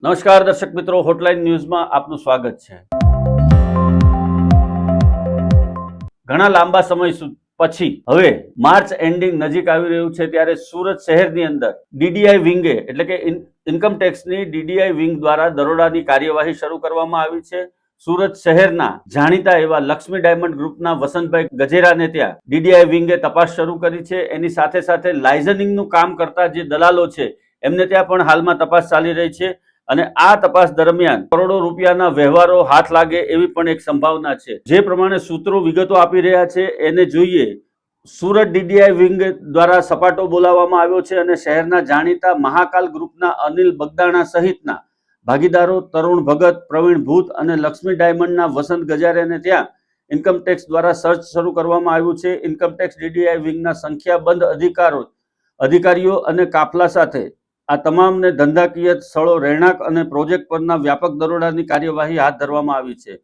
નમસ્કાર દર્શક મિત્રો, હોટલાઇન ન્યૂઝમાં આપનું સ્વાગત છે। ઘણા લાંબા સમય પછી હવે માર્ચ એન્ડિંગ નજીક આવી રહ્યું છે ત્યારે સુરત શહેરની અંદર ડીડીઆઈ વિંગે એટલે કે ઇન્કમ ટેક્સની ડીડીઆઈ વિંગ દ્વારા દરોડાની કાર્યવાહી શરૂ કરવામાં આવી છે। સુરત શહેરના જાણીતા એવા લક્ષ્મી ડાયમંડ ગ્રુપના વસંતભાઈ ગજેરાને ત્યાં ડીડીઆઈ વિંગે તપાસ શરૂ કરી છે। એની સાથે સાથે લાઇઝનિંગનું કામ કરતા જે દલાલો છે એમને ત્યાં પણ હાલમાં તપાસ ચાલી રહી છે અને આ તપાસ દરમિયાન કરોડો રૂપિયાના વ્યવહારો હાથ લાગે એવી પણ એક સંભાવના છે। જે પ્રમાણે સૂત્રો વિગતો આપી રહ્યા છે એને જોઈએ, સુરત ડીડીઆઈ વિંગ દ્વારા સપાટો બોલાવવામાં આવ્યો છે અને શહેરના જાણીતા મહાકાલ ગ્રુપના અનિલ બગદાણા સહિતના ભાગીદારો તરુણ ભગત, પ્રવીણ ભૂત અને લક્ષ્મી ડાયમંડના વસંત ગજારેને ત્યાં ઇન્કમટેક્સ દ્વારા સર્ચ શરૂ કરવામાં આવ્યું છે। ઇન્કમટેક્સ ડીડીઆઈ વિંગના સંખ્યાબંધ અધિકારીઓ અને કાફલા સાથે આ તમામને ધંધાકીય સ્થળો, રહેણાંક અને પ્રોજેક્ટ પરના વ્યાપક દરોડાની કાર્યવાહી હાથ ધરવામાં આવી છે।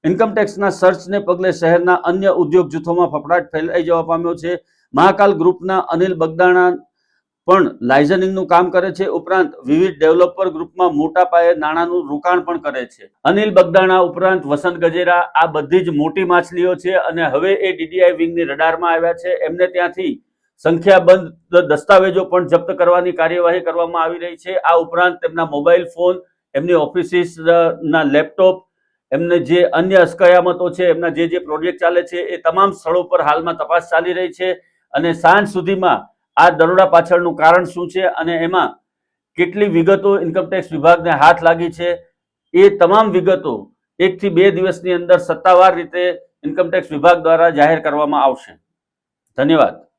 ઇન્કમટેક્સના સર્ચને પગલે શહેરના અન્ય ઉદ્યોગ જૂથોમાં ફફડાટ ફેલાઈ જવા પામ્યો છે। મહાકાલ ગ્રુપના અનિલ બગદાણા પણ લાઇઝનિંગનું કામ કરે છે, ઉપરાંત વિવિધ ડેવલપર ગ્રુપમાં મોટા પાયે નાણાંનું રોકાણ પણ કરે છે। અનિલ બગદાણા ઉપરાંત વસંત ગજેરા આ બધી જ મોટી માછલીઓ છે અને હવે એ ડીડીઆઈ વિંગની રડારમાં આવ્યા છે। એમને ત્યાંથી સંખ્યાબંધ દસ્તાવેજો પણ જપ્ત કરવાની કાર્યવાહી કરવામાં આવી રહી છે। આ ઉપરાંત તેમના મોબાઈલ ફોન, એમની ઓફિસીસના લેપટોપ, એમને જે અન્ય અસ્કયામતો છે, એમના જે પ્રોજેક્ટ ચાલે છે એ તમામ સ્થળો પર હાલમાં તપાસ ચાલી રહી છે અને સાંજ સુધીમાં આ દરોડા પાછળનું કારણ શું છે અને એમાં કેટલી વિગતો ઇન્કમટેક્સ વિભાગને હાથ લાગી છે એ તમામ વિગતો 1 થી 2 દિવસની અંદર સત્તાવાર રીતે ઇન્કમટેક્સ વિભાગ દ્વારા જાહેર કરવામાં આવશે। ધન્યવાદ।